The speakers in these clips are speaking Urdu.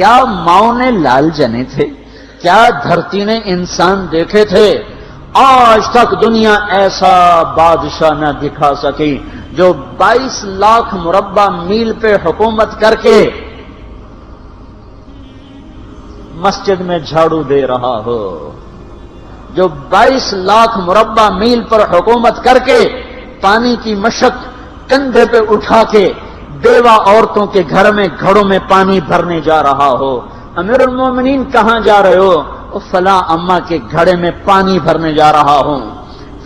کیا ماؤں نے لال جنے تھے؟ کیا دھرتی نے انسان دیکھے تھے؟ آج تک دنیا ایسا بادشاہ نہ دکھا سکی جو 22 لاکھ مربع میل پہ حکومت کر کے مسجد میں جھاڑو دے رہا ہو، جو 22 لاکھ مربع میل پر حکومت کر کے پانی کی مشق کندھے پہ اٹھا کے بیوہ عورتوں کے گھر میں گھڑوں میں پانی بھرنے جا رہا ہو۔ امیر المومنین کہاں جا رہے ہو؟ فلاں اماں کے گھڑے میں پانی بھرنے جا رہا ہوں،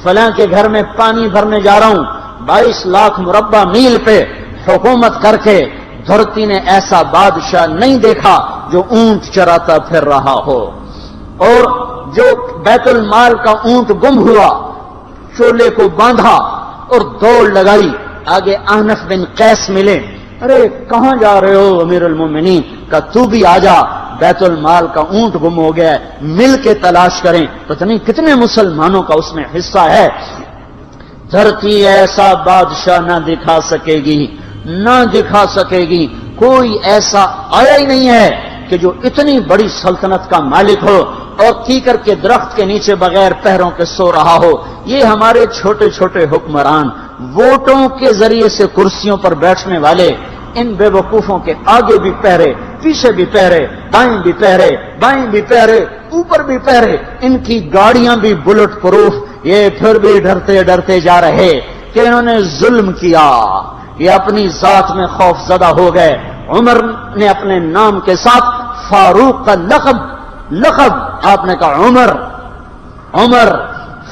فلاں کے گھر میں پانی بھرنے جا رہا ہوں۔ 22 لاکھ مربع میل پہ حکومت کر کے دھرتی نے ایسا بادشاہ نہیں دیکھا جو اونٹ چراتا پھر رہا ہو، اور جو بیت المال کا اونٹ گم ہوا، چولے کو باندھا اور دوڑ لگائی، آگے احنف بن قیس ملے، ارے کہاں جا رہے ہو امیر المومنین؟ کہ تو بھی آ جا، بیت المال کا اونٹ گم ہو گیا ہے، مل کے تلاش کریں۔ پتہ نہیں کتنے مسلمانوں کا اس میں حصہ ہے۔ دھرتی ایسا بادشاہ نہ دکھا سکے گی، نہ دکھا سکے گی، کوئی ایسا آیا ہی نہیں ہے کہ جو اتنی بڑی سلطنت کا مالک ہو اور کیکر کے درخت کے نیچے بغیر پیروں کے سو رہا ہو۔ یہ ہمارے چھوٹے چھوٹے حکمران، ووٹوں کے ذریعے سے کرسیوں پر بیٹھنے والے، ان بے وقوفوں کے آگے بھی پہرے، پیچھے بھی پہرے، دائیں بھی پہرے، بائیں بھی پہرے، اوپر بھی پہرے، ان کی گاڑیاں بھی بلٹ پروف، یہ پھر بھی ڈرتے ڈرتے جا رہے کہ انہوں نے ظلم کیا، یہ اپنی ذات میں خوف زدہ ہو گئے۔ عمر نے اپنے نام کے ساتھ فاروق کا لقب آپ نے کہا عمر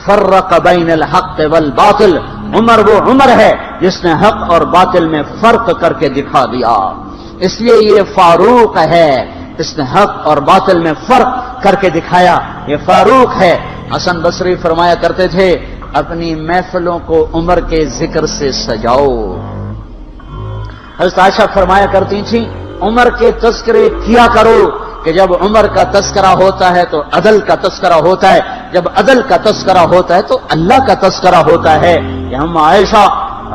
فرق بین الحق والباطل، عمر وہ عمر ہے جس نے حق اور باطل میں فرق کر کے دکھا دیا، اس لیے یہ فاروق ہے، اس نے حق اور باطل میں فرق کر کے دکھایا، یہ فاروق ہے۔ حسن بصری فرمایا کرتے تھے اپنی محفلوں کو عمر کے ذکر سے سجاؤ۔ حضرت عائشہ فرمایا کرتی تھیں عمر کے تذکرے کیا کرو، کہ جب عمر کا تذکرہ ہوتا ہے تو عدل کا تذکرہ ہوتا ہے، جب عدل کا تذکرہ ہوتا ہے تو اللہ کا تذکرہ ہوتا ہے۔ کہ ہم عائشہ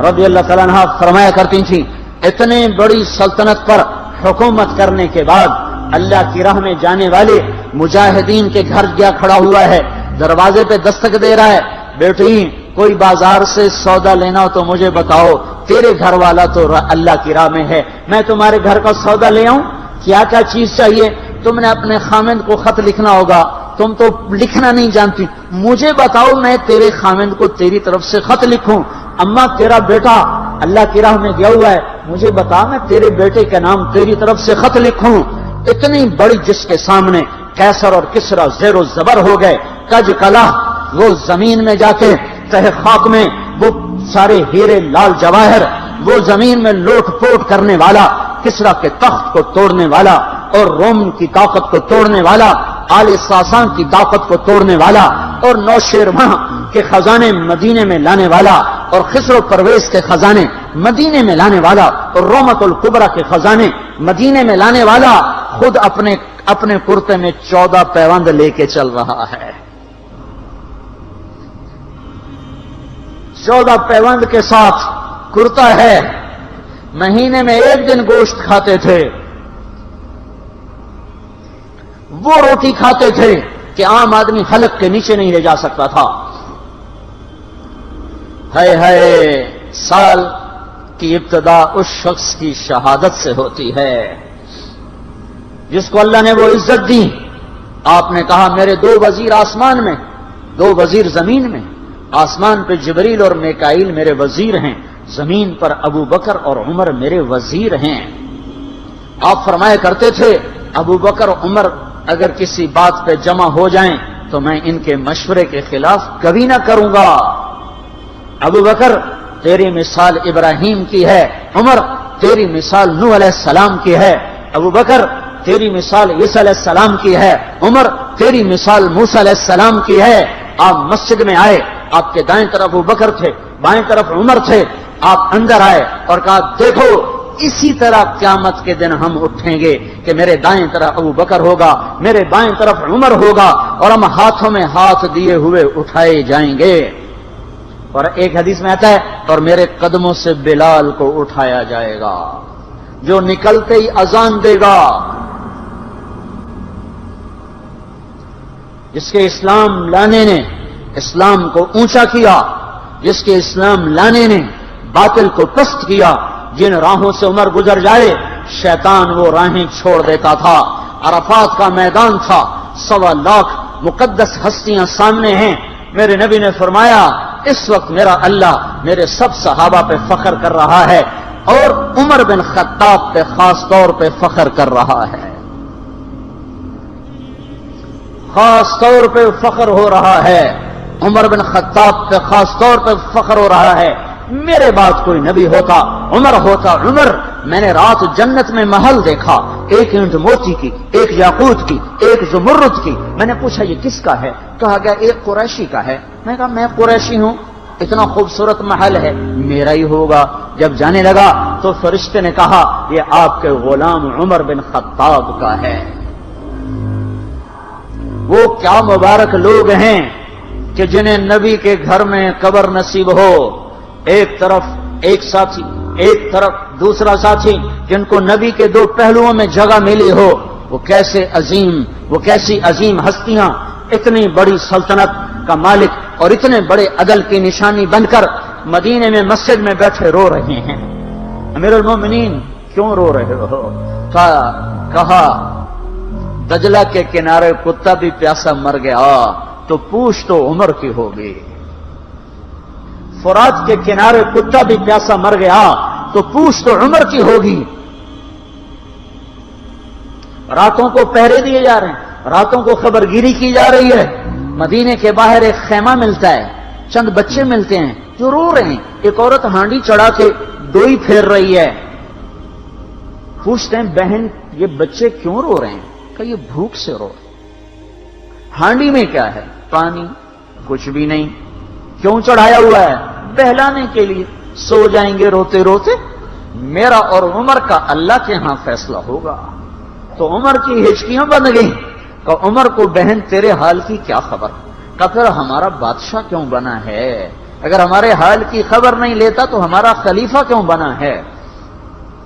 رضی اللہ تعالیٰ عنہا فرمایا کرتی تھیں اتنے بڑی سلطنت پر حکومت کرنے کے بعد اللہ کی راہ میں جانے والے مجاہدین کے گھر گیا کھڑا ہوا ہے، دروازے پہ دستک دے رہا ہے، بیٹی کوئی بازار سے سودا لینا ہو تو مجھے بتاؤ، تیرے گھر والا تو اللہ کی راہ میں ہے، میں تمہارے گھر کا سودا لے آؤں، کیا کیا چیز چاہیے؟ تم نے اپنے خامند کو خط لکھنا ہوگا، تم تو لکھنا نہیں جانتی، مجھے بتاؤ میں تیرے خامند کو تیری طرف سے خط لکھوں۔ اما تیرا بیٹا اللہ کی راہ میں گیا ہوا ہے، مجھے بتا میں تیرے بیٹے کے نام تیری طرف سے خط لکھوں۔ اتنی بڑی جس کے سامنے قیصر اور کسرا زیر و زبر ہو گئے، کج کلا، وہ زمین میں جا کے تہ خاک میں وہ سارے ہیرے لال جواہر، وہ زمین میں لوٹ پوٹ کرنے والا، کسرا کے تخت کو توڑنے والا اور روم کی طاقت کو توڑنے والا، آل ساسان کی طاقت کو توڑنے والا اور نوشیروان کے خزانے مدینے میں لانے والا اور خسرو پرویز کے خزانے مدینے میں لانے والا اور رومت الکبرا کے خزانے مدینے میں لانے والا خود اپنے کرتے میں 14 پیوند لے کے چل رہا ہے، 14 پیوند کے ساتھ کرتا ہے، مہینے میں 1 دن گوشت کھاتے تھے، وہ روٹی کھاتے تھے کہ عام آدمی حلق کے نیچے نہیں لے جا سکتا تھا۔ ہے سال کی ابتدا اس شخص کی شہادت سے ہوتی ہے جس کو اللہ نے وہ عزت دی۔ آپ نے کہا میرے 2 وزیر آسمان میں، 2 وزیر زمین میں، آسمان پہ جبریل اور میکائیل میرے وزیر ہیں، زمین پر ابو بکر اور عمر میرے وزیر ہیں۔ آپ فرمایا کرتے تھے ابو بکر عمر اگر کسی بات پہ جمع ہو جائیں تو میں ان کے مشورے کے خلاف کبھی نہ کروں گا۔ ابو بکر تیری مثال ابراہیم کی ہے، عمر تیری مثال نوح علیہ السلام کی ہے، ابو بکر تیری مثال عیسیٰ علیہ السلام کی ہے، عمر تیری مثال موسیٰ علیہ السلام کی ہے۔ آپ مسجد میں آئے، آپ کے دائیں طرف ابو بکر تھے، بائیں طرف عمر تھے، آپ اندر آئے اور کہا دیکھو اسی طرح قیامت کے دن ہم اٹھیں گے کہ میرے دائیں طرف ابو بکر ہوگا، میرے بائیں طرف عمر ہوگا اور ہم ہاتھوں میں ہاتھ دیے ہوئے اٹھائے جائیں گے۔ اور ایک حدیث میں آتا ہے اور میرے قدموں سے بلال کو اٹھایا جائے گا جو نکلتے ہی اذان دے گا، جس کے اسلام لانے نے اسلام کو اونچا کیا، جس کے اسلام لانے نے باطل کو پست کیا، جن راہوں سے عمر گزر جائے شیطان وہ راہیں چھوڑ دیتا تھا۔ عرفات کا میدان تھا، 1.25 لاکھ مقدس ہستیاں سامنے ہیں۔ میرے نبی نے فرمایا اس وقت میرا اللہ میرے سب صحابہ پہ فخر کر رہا ہے اور عمر بن خطاب پہ خاص طور پہ فخر کر رہا ہے، خاص طور پہ فخر ہو رہا ہے، عمر بن خطاب پہ خاص طور پہ فخر ہو رہا ہے۔ میرے بعد کوئی نبی ہوتا عمر ہوتا۔ عمر، میں نے رات جنت میں محل دیکھا، ایک اینٹ موتی کی، ایک یاقوت کی، ایک زمرد کی۔ میں نے پوچھا یہ کس کا ہے؟ کہا گیا ایک قریشی کا ہے۔ میں کہا میں قریشی ہوں، اتنا خوبصورت محل ہے، میرا ہی ہوگا۔ جب جانے لگا تو فرشتے نے کہا یہ آپ کے غلام عمر بن خطاب کا ہے۔ وہ کیا مبارک لوگ ہیں کہ جنہیں نبی کے گھر میں قبر نصیب ہو، ایک طرف ایک ساتھی، ایک طرف دوسرا ساتھی، جن کو نبی کے دو پہلوؤں میں جگہ ملی ہو۔ وہ کیسی عظیم ہستیاں، اتنی بڑی سلطنت کا مالک اور اتنے بڑے عدل کی نشانی بن کر مدینے میں مسجد میں بیٹھے رو رہے ہیں۔ امیر المومنین کیوں رو رہے ہو؟ کہا دجلہ کے کنارے کتا بھی پیاسا مر گیا تو پوچھ تو عمر کی ہوگی، فرات کے کنارے کتا بھی پیاسا مر گیا تو پوچھ تو عمر کی ہوگی۔ راتوں کو پہرے دیے جا رہے ہیں، راتوں کو خبرگیری کی جا رہی ہے۔ مدینے کے باہر ایک خیمہ ملتا ہے، چند بچے ملتے ہیں جو رو رہے ہیں۔ ایک عورت ہانڈی چڑھا کے ڈوئی پھیر رہی ہے۔ پوچھتے ہیں بہن یہ بچے کیوں رو رہے ہیں؟ کہ یہ بھوک سے رو رہے ہیں۔ ہانڈی میں کیا ہے؟ پانی، کچھ بھی نہیں۔ کیوں چڑھایا ہوا ہے؟ بہلانے کے لیے۔ سو جائیں گے روتے روتے، میرا اور عمر کا اللہ کے ہاں فیصلہ ہوگا۔ تو عمر کی ہچکیاں بن گئیں کہ عمر کو بہن تیرے حال کی کیا خبر؟ کہ پھر ہمارا بادشاہ کیوں بنا ہے؟ اگر ہمارے حال کی خبر نہیں لیتا تو ہمارا خلیفہ کیوں بنا ہے؟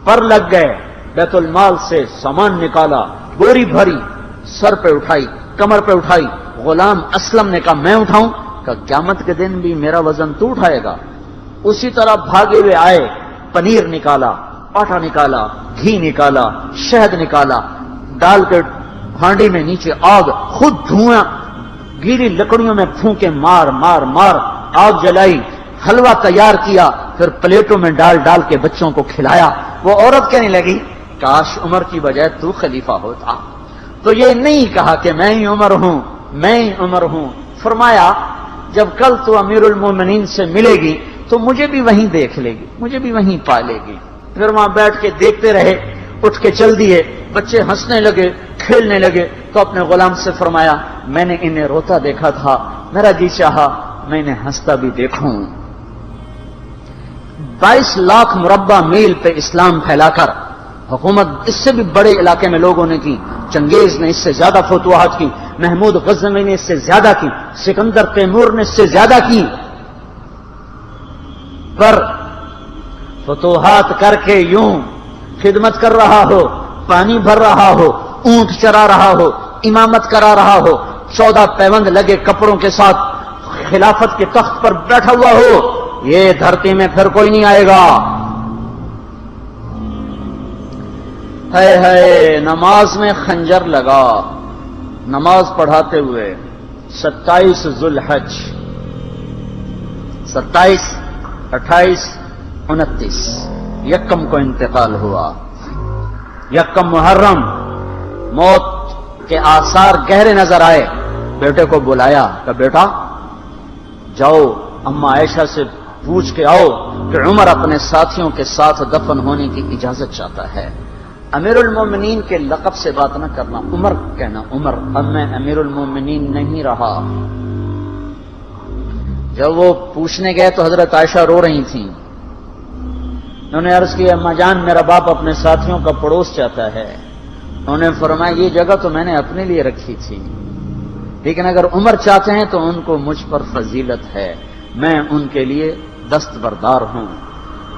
پر لگ گئے، بیت المال سے سامان نکالا، بوری بھری، سر پہ اٹھائی، کمر پہ اٹھائی۔ غلام اسلم نے کہا میں اٹھاؤں؟ کہ قیامت کے دن بھی میرا وزن تو اٹھائے گا۔ اسی طرح بھاگے ہوئے آئے، پنیر نکالا، آٹا نکالا، گھی نکالا، شہد نکالا، ڈال کے ہانڈی میں نیچے آگ، خود دھواں، گیلی لکڑیوں میں پھونکے مار مار مار آگ جلائی، حلوہ تیار کیا، پھر پلیٹوں میں ڈال ڈال کے بچوں کو کھلایا۔ وہ عورت کہنے لگی کاش عمر کی بجائے تو خلیفہ ہوتا۔ تو یہ نہیں کہا کہ میں ہی عمر ہوں، میں ہی عمر ہوں۔ فرمایا جب کل تو امیر المومنین سے ملے گی تو مجھے بھی وہیں دیکھ لے گی، مجھے بھی وہیں پا لے گی۔ پھر وہاں بیٹھ کے دیکھتے رہے، اٹھ کے چل دیے۔ بچے ہنسنے لگے، کھیلنے لگے، تو اپنے غلام سے فرمایا میں نے انہیں روتا دیکھا تھا، میرا جی چاہا میں انہیں ہنستا بھی دیکھوں۔ 22 لاکھ مربع میل پہ اسلام پھیلا کر حکومت اس سے بھی بڑے علاقے میں لوگوں نے کی۔ چنگیز نے اس سے زیادہ فتوحات کی، محمود غزنوی نے اس سے زیادہ کی، سکندر تیمور نے اس سے زیادہ کی۔ پر فتوحات کر کے یوں خدمت کر رہا ہو، پانی بھر رہا ہو، اونٹ چرا رہا ہو، امامت کرا رہا ہو، 14 پیوند لگے کپڑوں کے ساتھ خلافت کے تخت پر بیٹھا ہوا ہو، یہ دھرتی میں پھر کوئی نہیں آئے گا۔ ہے نماز میں خنجر لگا، نماز پڑھاتے ہوئے 27 ذوالحج، 27، 28، 29 یکم کو انتقال ہوا۔ یکم محرم موت کے آثار گہرے نظر آئے۔ بیٹے کو بلایا کہ بیٹا جاؤ اما عائشہ سے پوچھ کے آؤ کہ عمر اپنے ساتھیوں کے ساتھ دفن ہونے کی اجازت چاہتا ہے۔ امیر المومنین کے لقب سے بات نہ کرنا، عمر کہنا، عمر اب میں امیر المومنین نہیں رہا۔ جب وہ پوچھنے گئے تو حضرت عائشہ رو رہی تھیں۔ انہوں نے عرض کی اما جان میرا باپ اپنے ساتھیوں کا پڑوس چاہتا ہے۔ انہوں نے فرمایا یہ جگہ تو میں نے اپنے لیے رکھی تھی، لیکن اگر عمر چاہتے ہیں تو ان کو مجھ پر فضیلت ہے، میں ان کے لیے دستبردار ہوں۔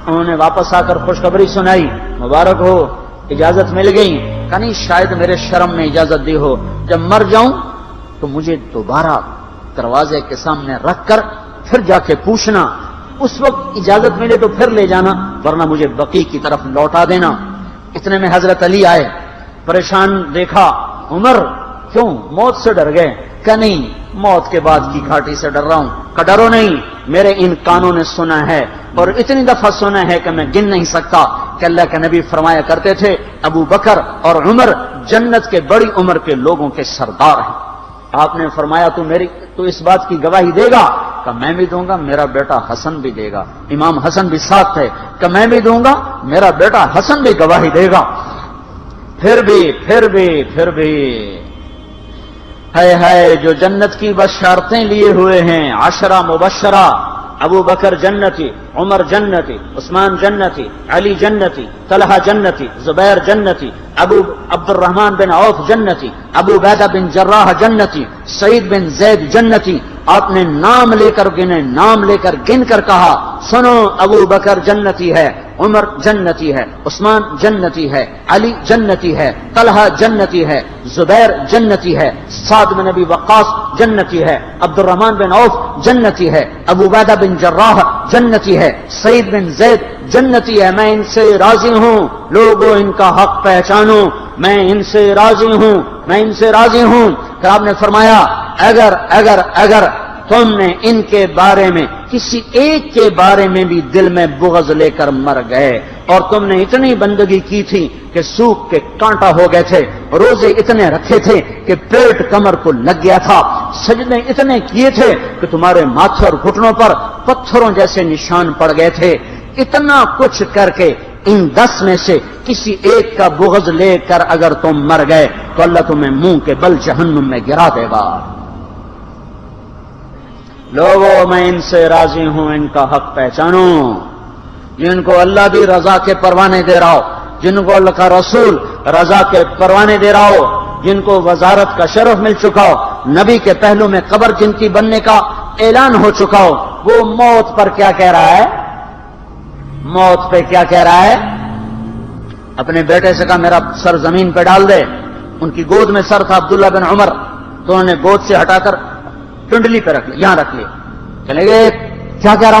انہوں نے واپس آ کر خوشخبری سنائی، مبارک ہو اجازت مل گئی۔ کہ نہیں شاید میرے شرم میں اجازت دی ہو، جب مر جاؤں تو تو مجھے دوبارہ دروازے کے سامنے رکھ کر پھر جا کے پوچھنا، اس وقت اجازت ملے تو پھر لے جانا، ورنہ مجھے بقیع کی طرف لوٹا دینا۔ اتنے میں حضرت علی آئے، پریشان دیکھا، عمر کیوں موت سے ڈر گئے؟ کہ نہیں، موت کے بعد کی گھاٹی سے ڈر رہا ہوں۔ کہ ڈرو نہیں، میرے ان کانوں نے سنا ہے اور اتنی دفعہ سنا ہے کہ میں گن نہیں سکتا کہ اللہ کے نبی فرمایا کرتے تھے ابو بکر اور عمر جنت کے بڑی عمر کے لوگوں کے سردار ہیں۔ آپ نے فرمایا تو اس بات کی گواہی دے گا؟ کہ میں بھی دوں گا، میرا بیٹا حسن بھی دے گا۔ امام حسن بھی ساتھ تھے کہ میں بھی دوں گا، میرا بیٹا حسن بھی گواہی دے گا۔ پھر بھی ہے جو جنت کی بشارتیں لیے ہوئے ہیں، 10 مبشرہ، ابو بکر جنتی، عمر جنتی، عثمان جنتی، علی جنتی، طلحہ جنتی، زبیر جنتی، ابو عبد الرحمن بن عوف جنتی، ابو عبیدہ بن جراح جنتی، سعید بن زید جنتی۔ آپ نے نام لے کر گنے، نام لے کر گن کر کہا، سنو ابو بکر جنتی ہے، عمر جنتی ہے، عثمان جنتی ہے، علی جنتی ہے، طلحہ جنتی ہے، زبیر جنتی ہے، سعد بن ابی وقاص جنتی ہے، عبد الرحمن بن عوف جنتی ہے، ابو عبیدہ بن جراح جنتی ہے، سعید بن زید جنتی ہے۔ میں ان سے راضی ہوں، لوگوں ان کا حق پہچانو، میں ان سے راضی ہوں، میں ان سے راضی ہوں۔ پھر آپ نے فرمایا اگر تم نے ان کے بارے میں کسی ایک کے بارے میں بھی دل میں بغض لے کر مر گئے، اور تم نے اتنی بندگی کی تھی کہ سوکھ کے کانٹا ہو گئے تھے، روزے اتنے رکھے تھے کہ پیٹ کمر کو لگ گیا تھا، سجدے اتنے کیے تھے کہ تمہارے ماتھے اور گھٹنوں پر پتھروں جیسے نشان پڑ گئے تھے، اتنا کچھ کر کے ان 10 میں سے کسی ایک کا بغض لے کر اگر تم مر گئے تو اللہ تمہیں منہ کے بل جہنم میں گرا دے گا۔ لوگوں میں ان سے راضی ہوں، ان کا حق پہچانو، جن کو اللہ بھی رضا کے پروانے دے رہا ہو، جن کو اللہ کا رسول رضا کے پروانے دے رہا ہو، جن کو وزارت کا شرف مل چکا ہو، نبی کے پہلو میں قبر جن کی بننے کا اعلان ہو چکا ہو، وہ موت پر کیا کہہ رہا ہے؟ موت پہ کیا کہہ رہا ہے؟ اپنے بیٹے سے کہا میرا سر زمین پہ ڈال دے۔ ان کی گود میں سر تھا عبداللہ بن عمر، تو انہوں نے گود سے ہٹا کر ٹنڈلی پہ رکھ لیا، یہاں رکھ لیا۔ چلے گئے، کیا کہہ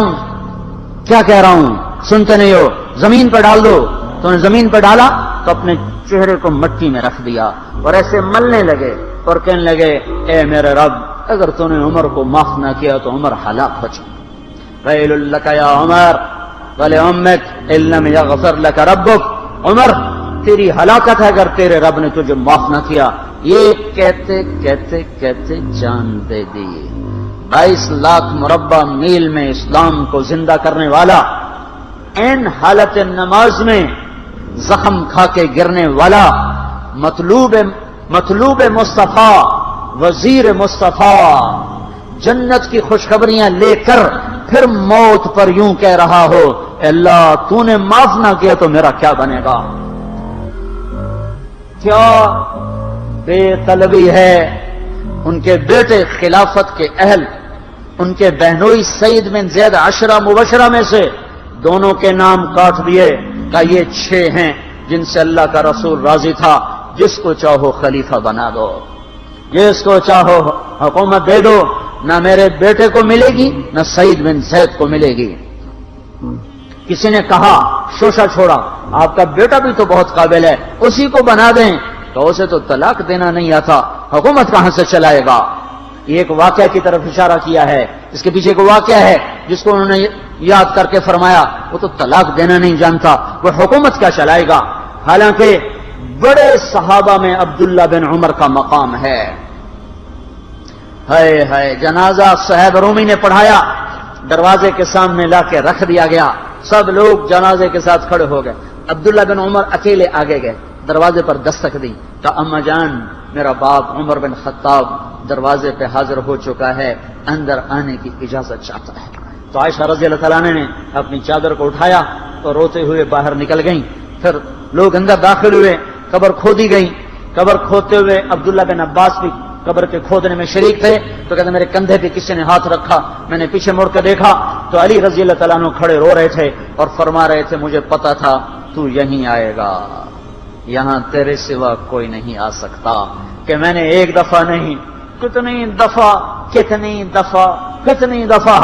رہا ہوں سنتے نہیں ہو، زمین پہ ڈال دو۔ تو انہوں نے زمین پہ ڈالا تو اپنے چہرے کو مٹی میں رکھ دیا اور ایسے ملنے لگے اور کہنے لگے اے میرے رب، اگر تو نے عمر کو معاف نہ کیا تو عمر ہلاک ہو جائے۔ ویل لک یا عمر ولأمک ان لم یغفر لک ربک، عمر تیری ہلاکت ہے اگر تیرے رب نے تجھے معاف نہ کیا۔ یہ کہتے کہتے کہتے جان دے دی۔ 22 لاکھ مربع میل میں اسلام کو زندہ کرنے والا، این حالت نماز میں زخم کھا کے گرنے والا، مطلوب مصطفیٰ، وزیر مصطفیٰ، جنت کی خوشخبریاں لے کر پھر موت پر یوں کہہ رہا ہو اے اللہ تو نے معاف نہ کیا تو میرا کیا بنے گا؟ کیا بے طلبی ہے۔ ان کے بیٹے خلافت کے اہل، ان کے بہنوئی سعید بن زید 10 مبشرہ میں سے دونوں کے نام کاٹ دیے کہ یہ 6 ہیں جن سے اللہ کا رسول راضی تھا، جس کو چاہو خلیفہ بنا دو، جس کو چاہو حکومت دے دو، نہ میرے بیٹے کو ملے گی نہ سعید بن زید کو ملے گی۔ کسی نے کہا شوشہ چھوڑا، آپ کا بیٹا بھی تو بہت قابل ہے، اسی کو بنا دیں۔ تو اسے تو طلاق دینا نہیں آتا، حکومت کہاں سے چلائے گا؟ یہ ایک واقعہ کی طرف اشارہ کیا ہے، اس کے پیچھے ایک واقعہ ہے جس کو انہوں نے یاد کر کے فرمایا وہ تو طلاق دینا نہیں جانتا، وہ حکومت کیا چلائے گا؟ حالانکہ بڑے صحابہ میں عبداللہ بن عمر کا مقام ہے۔ ہے جنازہ صہیب رومی نے پڑھایا، دروازے کے سامنے لا کے رکھ دیا گیا، سب لوگ جنازے کے ساتھ کھڑے ہو گئے، عبداللہ بن عمر اکیلے آگے گئے، دروازے پر دستک دی کہ اما جان میرا باپ عمر بن خطاب دروازے پہ حاضر ہو چکا ہے، اندر آنے کی اجازت چاہتا ہے۔ تو عائشہ رضی اللہ تعالیٰ نے اپنی چادر کو اٹھایا تو روتے ہوئے باہر نکل گئیں۔ پھر لوگ اندر داخل ہوئے، قبر کھودی گئی، قبر کھودتے ہوئے عبداللہ بن عباس بھی قبر کے کھودنے میں شریک تھے، تو کہتے میرے کندھے پہ کسی نے ہاتھ رکھا، میں نے پیچھے مڑ کے دیکھا تو علی رضی اللہ تعالیٰ عنہ کھڑے رو رہے تھے اور فرما رہے تھے مجھے پتا تھا تو یہیں آئے گا، یہاں تیرے سوا کوئی نہیں آ سکتا، کہ میں نے ایک دفعہ نہیں کتنی دفعہ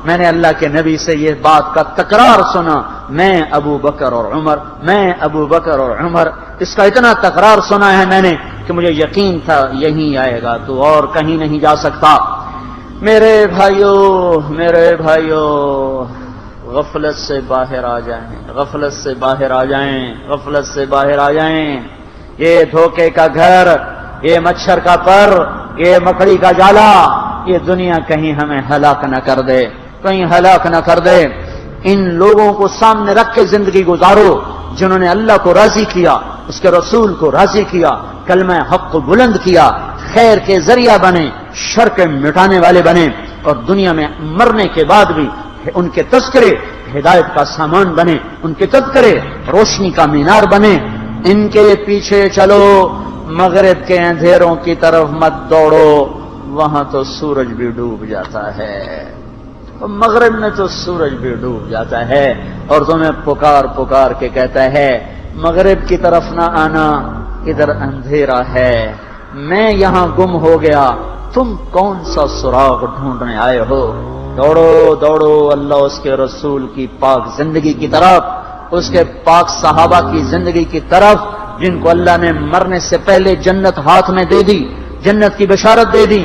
میں نے اللہ کے نبی سے یہ بات کا تکرار سنا، میں ابو بکر اور عمر، اس کا اتنا تکرار سنا ہے میں نے کہ مجھے یقین تھا یہیں آئے گا، تو اور کہیں نہیں جا سکتا۔ میرے بھائیوں، غفلت سے باہر آ جائیں، یہ دھوکے کا گھر، یہ مچھر کا پر، یہ مکڑی کا جالا، یہ دنیا کہیں ہمیں ہلاک نہ کر دے۔ ان لوگوں کو سامنے رکھ کے زندگی گزارو جنہوں نے اللہ کو راضی کیا، اس کے رسول کو راضی کیا، کلمہ حق کو بلند کیا، خیر کے ذریعہ بنے، شر کے مٹانے والے بنے، اور دنیا میں مرنے کے بعد بھی ان کے تذکرے ہدایت کا سامان بنے، ان کے تذکرے روشنی کا مینار بنے۔ ان کے پیچھے چلو، مغرب کے اندھیروں کی طرف مت دوڑو، وہاں تو سورج بھی ڈوب جاتا ہے، مغرب میں تو سورج بھی ڈوب جاتا ہے، اور تمہیں پکار کے کہتا ہے مغرب کی طرف نہ آنا، ادھر اندھیرا ہے، میں یہاں گم ہو گیا، تم کون سا سراغ ڈھونڈنے آئے ہو؟ دوڑو اللہ اس کے رسول کی پاک زندگی کی طرف، اس کے پاک صحابہ کی زندگی کی طرف، جن کو اللہ نے مرنے سے پہلے جنت ہاتھ میں دے دی، جنت کی بشارت دے دی۔